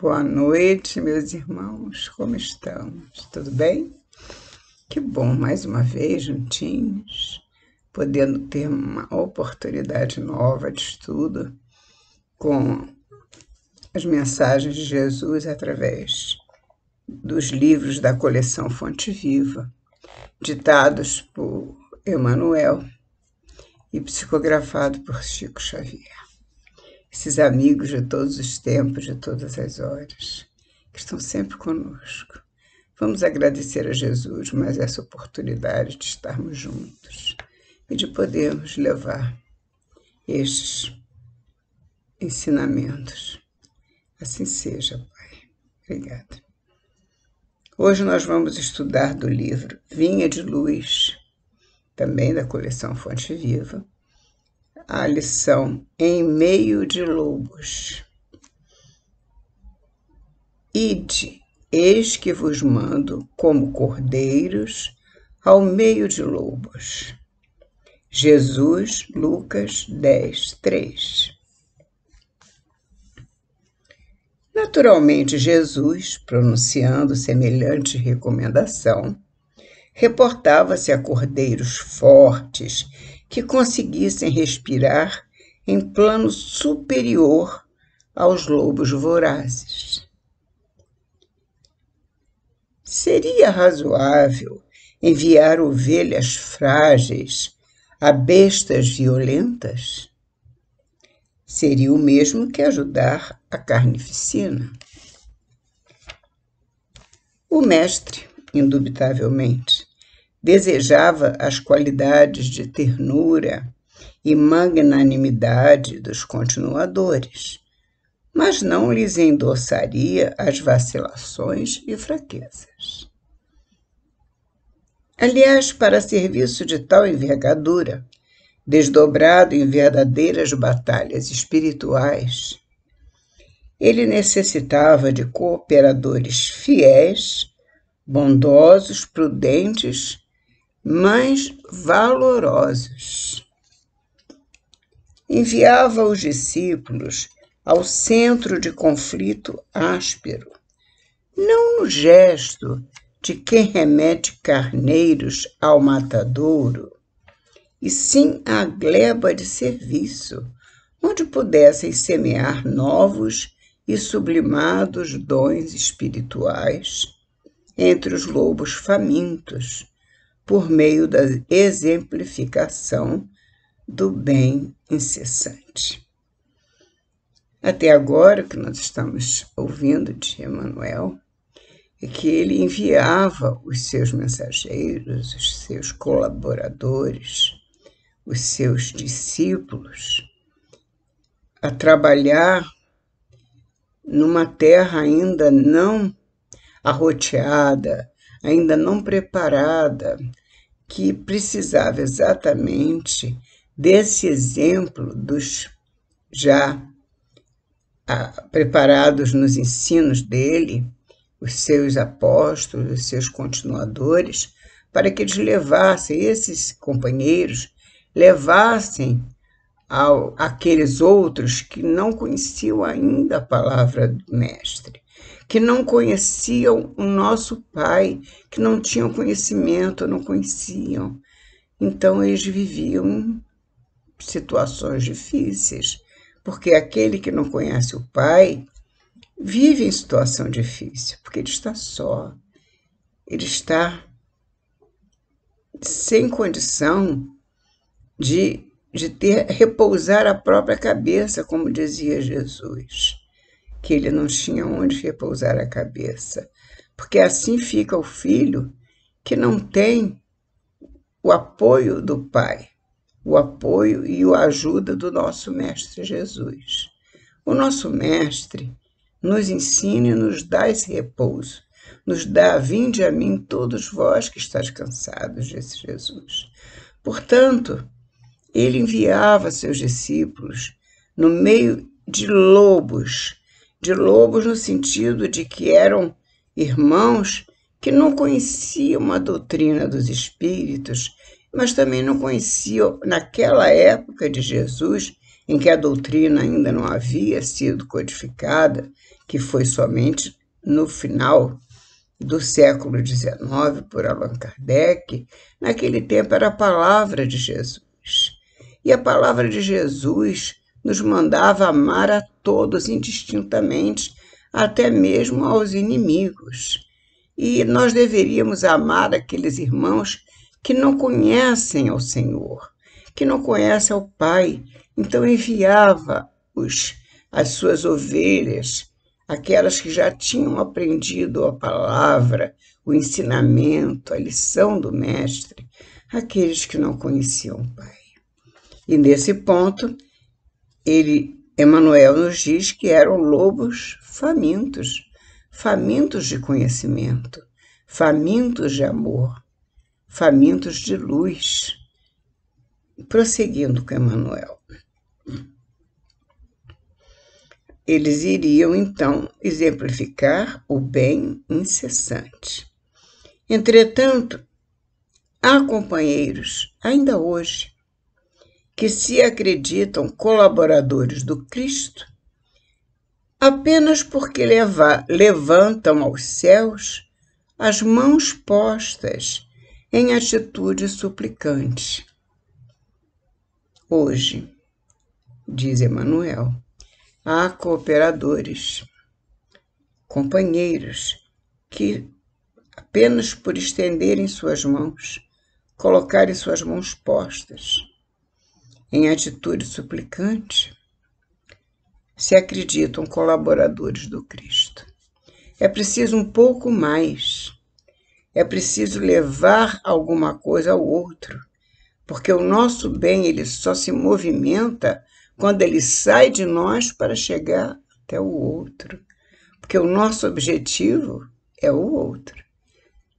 Boa noite, meus irmãos, como estamos? Tudo bem? Que bom, mais uma vez juntinhos, podendo ter uma oportunidade nova de estudo com as mensagens de Jesus através dos livros da coleção Fonte Viva, ditados por Emmanuel e psicografado por Chico Xavier. Esses amigos de todos os tempos, de todas as horas, que estão sempre conosco. Vamos agradecer a Jesus mais essa oportunidade de estarmos juntos e de podermos levar estes ensinamentos. Assim seja, Pai. Obrigada. Hoje nós vamos estudar do livro Vinha de Luz, também da coleção Fonte Viva, a lição Em Meio de Lobos. Ide, eis que vos mando como cordeiros ao meio de lobos. Jesus, Lucas 10, 3. Naturalmente, Jesus, pronunciando semelhante recomendação, reportava-se a cordeiros fortes que conseguissem respirar em plano superior aos lobos vorazes. Seria razoável enviar ovelhas frágeis a bestas violentas? Seria o mesmo que ajudar a carnificina. O mestre, indubitavelmente, desejava as qualidades de ternura e magnanimidade dos continuadores, mas não lhes endossaria as vacilações e fraquezas. Aliás, para serviço de tal envergadura, desdobrado em verdadeiras batalhas espirituais, ele necessitava de cooperadores fiéis, bondosos, prudentes, mas valorosos. Enviava os discípulos ao centro de conflito áspero, não no gesto de quem remete carneiros ao matadouro, e sim à gleba de serviço, onde pudessem semear novos e sublimados dons espirituais entre os lobos famintos, por meio da exemplificação do bem incessante. Até agora, o que nós estamos ouvindo de Emmanuel é que ele enviava os seus mensageiros, os seus colaboradores, os seus discípulos a trabalhar numa terra ainda não arroteada, ainda não preparada, que precisava exatamente desse exemplo dos já preparados nos ensinos dele, os seus apóstolos, os seus continuadores, para que eles levassem, esses companheiros, levassem àqueles outros que não conheciam ainda a palavra do Mestre, que não conheciam o nosso Pai, que não tinham conhecimento, não conheciam. Então eles viviam situações difíceis, porque aquele que não conhece o Pai vive em situação difícil, porque ele está só, ele está sem condição de repousar a própria cabeça, como dizia Jesus, que ele não tinha onde repousar a cabeça, porque assim fica o filho que não tem o apoio do Pai, o apoio e a ajuda do nosso Mestre Jesus. O nosso Mestre nos ensina e nos dá esse repouso, nos dá: vinde a mim todos vós que estáis cansados, disse Jesus. Portanto, ele enviava seus discípulos no meio de lobos no sentido de que eram irmãos que não conheciam a doutrina dos espíritos, mas também não conheciam, naquela época de Jesus, em que a doutrina ainda não havia sido codificada, que foi somente no final do século XIX, por Allan Kardec, naquele tempo era a palavra de Jesus. E a palavra de Jesus nos mandava amar a todos indistintamente, até mesmo aos inimigos. E nós deveríamos amar aqueles irmãos que não conhecem ao Senhor, que não conhecem ao Pai. Então enviava as suas ovelhas, aquelas que já tinham aprendido a palavra, o ensinamento, a lição do Mestre, aqueles que não conheciam o Pai. E nesse ponto, Emmanuel nos diz que eram lobos famintos, famintos de conhecimento, famintos de amor, famintos de luz. Prosseguindo com Emmanuel. Eles iriam, então, exemplificar o bem incessante. Entretanto, há companheiros, ainda hoje, que se acreditam colaboradores do Cristo apenas porque levantam aos céus as mãos postas em atitude suplicante. Hoje, diz Emmanuel, há cooperadores, companheiros, que apenas por estenderem suas mãos, colocarem suas mãos postas em atitude suplicante, se acreditam colaboradores do Cristo. É preciso um pouco mais. É preciso levar alguma coisa ao outro, porque o nosso bem ele só se movimenta quando ele sai de nós para chegar até o outro, porque o nosso objetivo é o outro.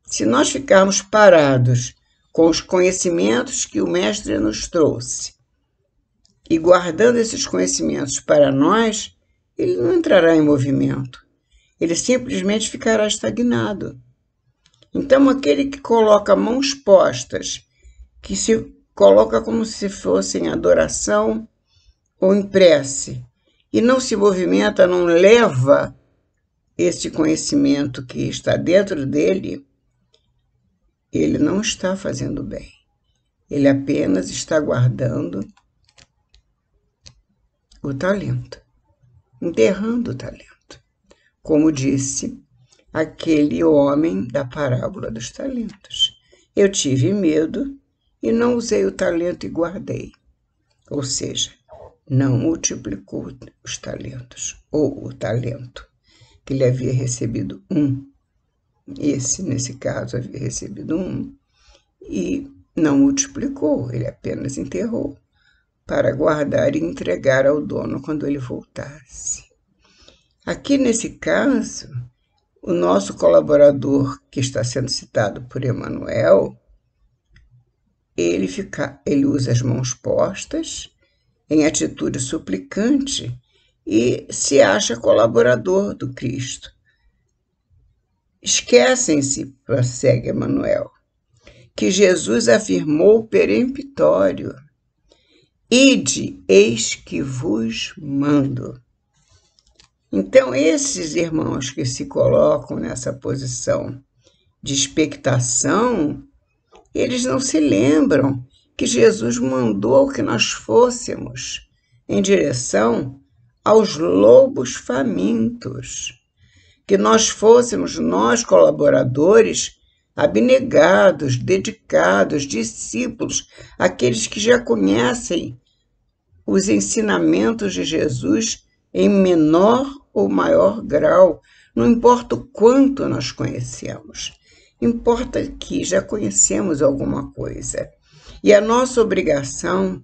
Se nós ficarmos parados com os conhecimentos que o Mestre nos trouxe e guardando esses conhecimentos para nós, ele não entrará em movimento. Ele simplesmente ficará estagnado. Então, aquele que coloca mãos postas, que se coloca como se fosse em adoração ou em prece, e não se movimenta, não leva esse conhecimento que está dentro dele, ele não está fazendo bem. Ele apenas está guardando o talento, enterrando o talento. Como disse aquele homem da parábola dos talentos. Eu tive medo e não usei o talento e guardei. Ou seja, não multiplicou os talentos, ou o talento, que ele havia recebido um. Esse, nesse caso, havia recebido um e não multiplicou, ele apenas enterrou para guardar e entregar ao dono quando ele voltasse. Aqui, nesse caso, o nosso colaborador, que está sendo citado por Emmanuel, ele usa as mãos postas, em atitude suplicante, e se acha colaborador do Cristo. Esquecem-se, prossegue Emmanuel, que Jesus afirmou peremptório: ide, eis que vos mando. Então, esses irmãos que se colocam nessa posição de expectação, eles não se lembram que Jesus mandou que nós fôssemos em direção aos lobos famintos, que nós fôssemos, nós colaboradores, abnegados, dedicados, discípulos, aqueles que já conhecem os ensinamentos de Jesus em menor ou maior grau, não importa o quanto nós conhecemos, importa que já conhecemos alguma coisa. E a nossa obrigação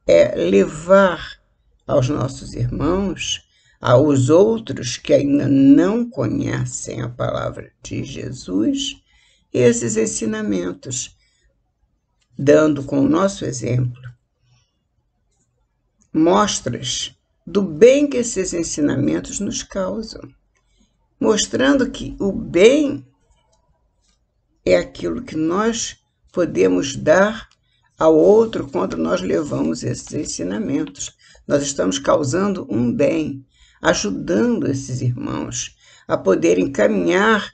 é levar aos nossos irmãos, aos outros que ainda não conhecem a palavra de Jesus, esses ensinamentos, dando com o nosso exemplo mostras do bem que esses ensinamentos nos causam, mostrando que o bem é aquilo que nós podemos dar ao outro quando nós levamos esses ensinamentos. nós estamos causando um bem, ajudando esses irmãos a poderem caminhar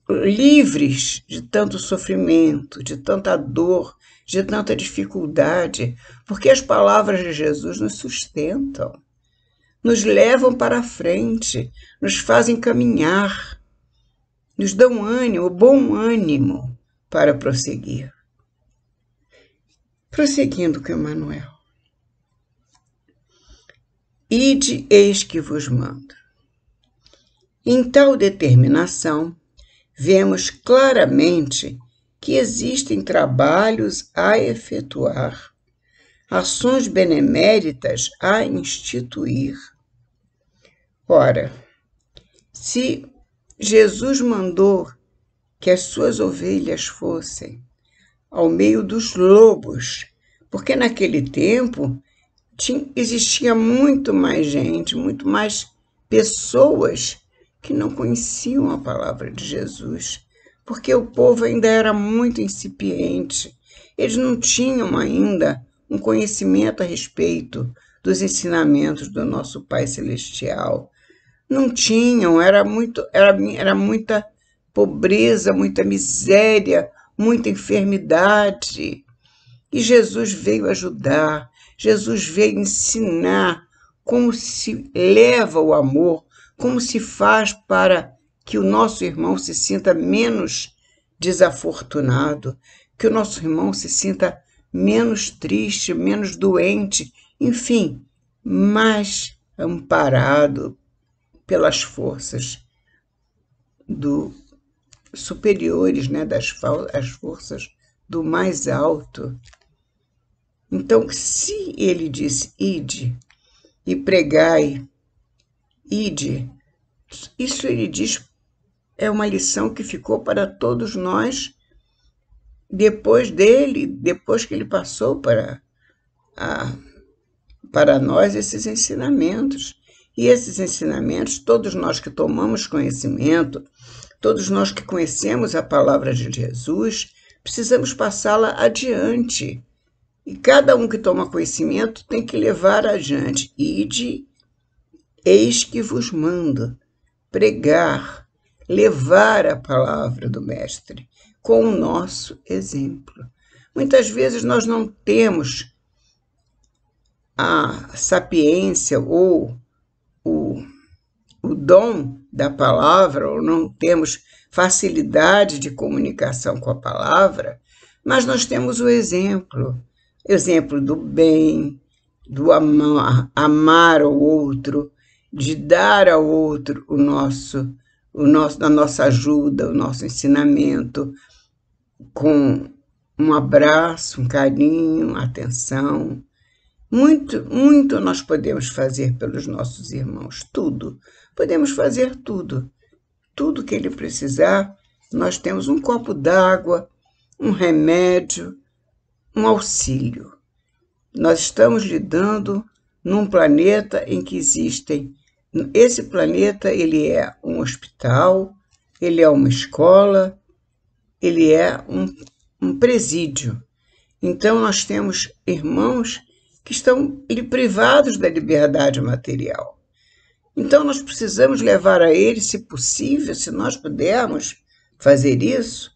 livres de tanto sofrimento, de tanta dor, de tanta dificuldade, porque as palavras de Jesus nos sustentam, nos levam para a frente, nos fazem caminhar, nos dão ânimo, bom ânimo para prosseguir. Prosseguindo com Emmanuel. Ide, eis que vos mando. Em tal determinação, vemos claramente que existem trabalhos a efetuar, ações beneméritas a instituir. Ora, se Jesus mandou que as suas ovelhas fossem ao meio dos lobos, porque naquele tempo existia muito mais gente, muito mais pessoas que não conheciam a palavra de Jesus, porque o povo ainda era muito incipiente. Eles não tinham ainda um conhecimento a respeito dos ensinamentos do nosso Pai Celestial. Não tinham, era muita pobreza, muita miséria, muita enfermidade. E Jesus veio ajudar, Jesus veio ensinar como se leva o amor, como se faz para que o nosso irmão se sinta menos desafortunado, que o nosso irmão se sinta menos triste, menos doente, enfim, mais amparado pelas forças superiores, né, as forças do mais alto. Então, se ele disse, ide e pregai, ide, isso ele diz, é uma lição que ficou para todos nós depois que ele passou para nós esses ensinamentos. E esses ensinamentos, todos nós que tomamos conhecimento, todos nós que conhecemos a palavra de Jesus, precisamos passá-la adiante. E cada um que toma conhecimento tem que levar adiante. Ide, eis que vos mando, pregar, levar a palavra do Mestre, com o nosso exemplo. Muitas vezes nós não temos a sapiência ou o dom da palavra, ou não temos facilidade de comunicação com a palavra, mas nós temos o exemplo do bem, do amar ao outro, de dar ao outro a nossa ajuda, o nosso ensinamento, com um abraço, um carinho, atenção. Muito, muito nós podemos fazer pelos nossos irmãos, tudo. Podemos fazer tudo. Tudo que ele precisar, nós temos um copo d'água, um remédio, um auxílio. Nós estamos lidando num planeta em que existem. Esse planeta, ele é um hospital, ele é uma escola, ele é um presídio. Então, nós temos irmãos que estão privados da liberdade material. Então, nós precisamos levar a eles, se possível, se nós pudermos fazer isso,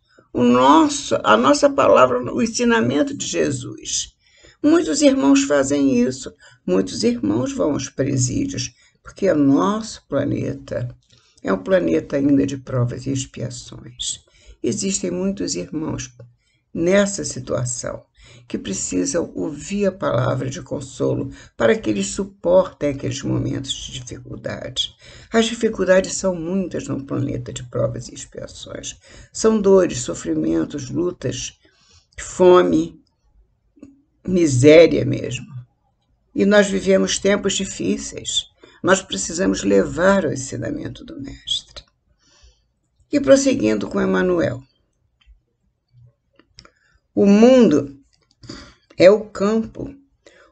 a nossa palavra, o ensinamento de Jesus. Muitos irmãos fazem isso, muitos irmãos vão aos presídios, porque o nosso planeta é um planeta ainda de provas e expiações. Existem muitos irmãos nessa situação que precisam ouvir a palavra de consolo para que eles suportem aqueles momentos de dificuldade. As dificuldades são muitas no planeta de provas e expiações. São dores, sofrimentos, lutas, fome, miséria mesmo. E nós vivemos tempos difíceis. Nós precisamos levar o ensinamento do Mestre. E prosseguindo com Emmanuel. O mundo é o campo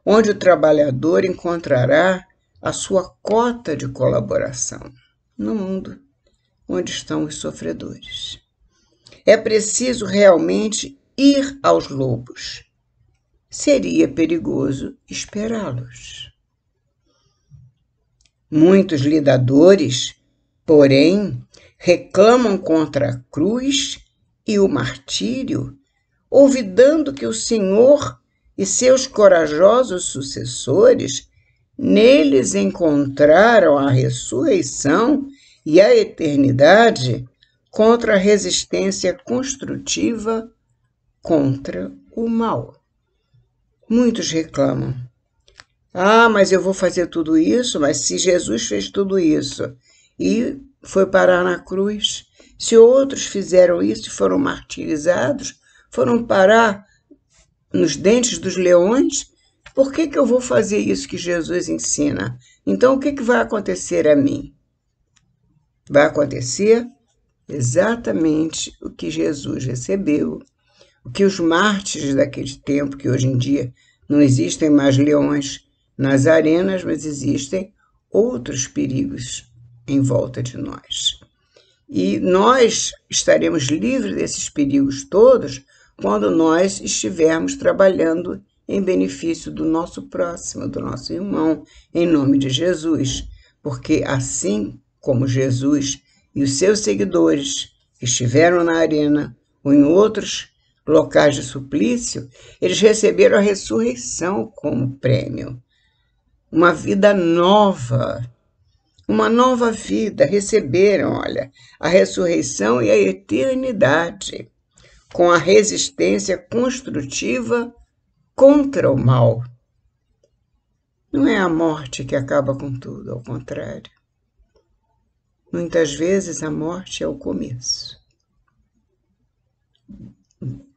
onde o trabalhador encontrará a sua cota de colaboração. No mundo onde estão os sofredores. É preciso realmente ir aos lobos. Seria perigoso esperá-los. Muitos lidadores, porém, reclamam contra a cruz e o martírio, olvidando que o Senhor e seus corajosos sucessores neles encontraram a ressurreição e a eternidade contra a resistência construtiva contra o mal. Muitos reclamam. Mas eu vou fazer tudo isso, mas se Jesus fez tudo isso e foi parar na cruz, se outros fizeram isso e foram martirizados, foram parar nos dentes dos leões, por que eu vou fazer isso que Jesus ensina? Então, o que vai acontecer a mim? Vai acontecer exatamente o que Jesus recebeu, o que os mártires daquele tempo, que hoje em dia não existem mais leões nas arenas, mas existem outros perigos em volta de nós. E nós estaremos livres desses perigos todos quando nós estivermos trabalhando em benefício do nosso próximo, do nosso irmão, em nome de Jesus. Porque assim como Jesus e os seus seguidores estiveram na arena ou em outros locais de suplício, eles receberam a ressurreição como prêmio. Uma vida nova, uma nova vida, receberam, a ressurreição e a eternidade, com a resistência construtiva contra o mal. Não é a morte que acaba com tudo, ao contrário. Muitas vezes a morte é o começo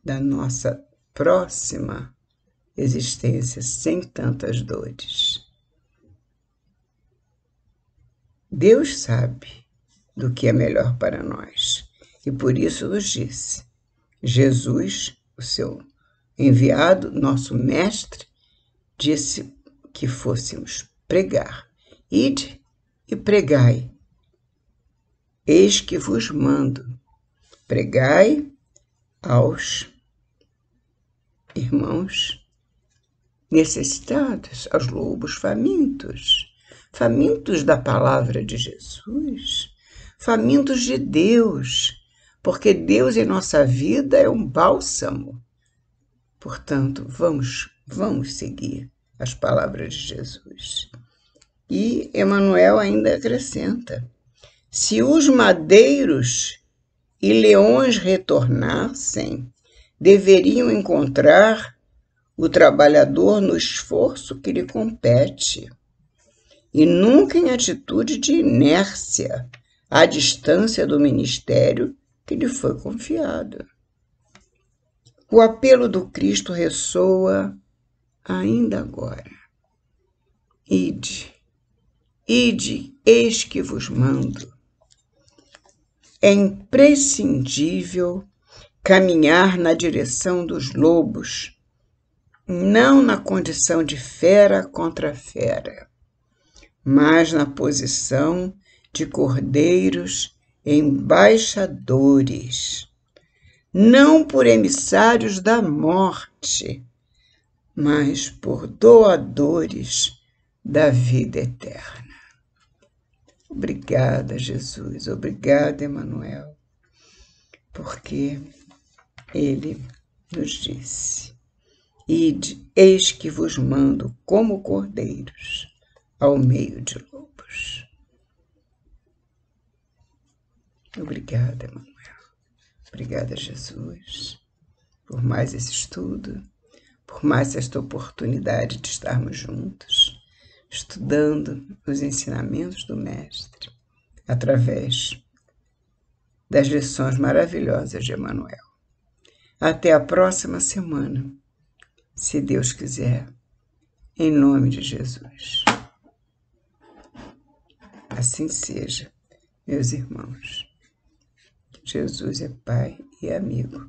da nossa próxima existência sem tantas dores. Deus sabe do que é melhor para nós e por isso nos disse: Jesus, o seu enviado, nosso mestre, disse que fôssemos pregar. Ide e pregai. Eis que vos mando. Pregai aos irmãos necessitados, aos lobos famintos, famintos da palavra de Jesus, famintos de Deus, porque Deus em nossa vida é um bálsamo. Portanto, vamos seguir as palavras de Jesus. E Emmanuel ainda acrescenta: se os madeiros e leões retornassem, deveriam encontrar o trabalhador no esforço que lhe compete, e nunca em atitude de inércia, à distância do ministério que lhe foi confiado. O apelo do Cristo ressoa ainda agora. Ide, eis que vos mando. É imprescindível caminhar na direção dos lobos, não na condição de fera contra fera, mas na posição de cordeiros embaixadores, não por emissários da morte, mas por doadores da vida eterna. Obrigada, Jesus, obrigada, Emmanuel, porque ele nos disse: ide, eis que vos mando como cordeiros ao meio de lobos. Obrigada, Emmanuel. Obrigada, Jesus, por mais esse estudo, por mais esta oportunidade de estarmos juntos, estudando os ensinamentos do Mestre, através das lições maravilhosas de Emmanuel. Até a próxima semana, se Deus quiser, em nome de Jesus. Assim seja, meus irmãos. Jesus é Pai e amigo.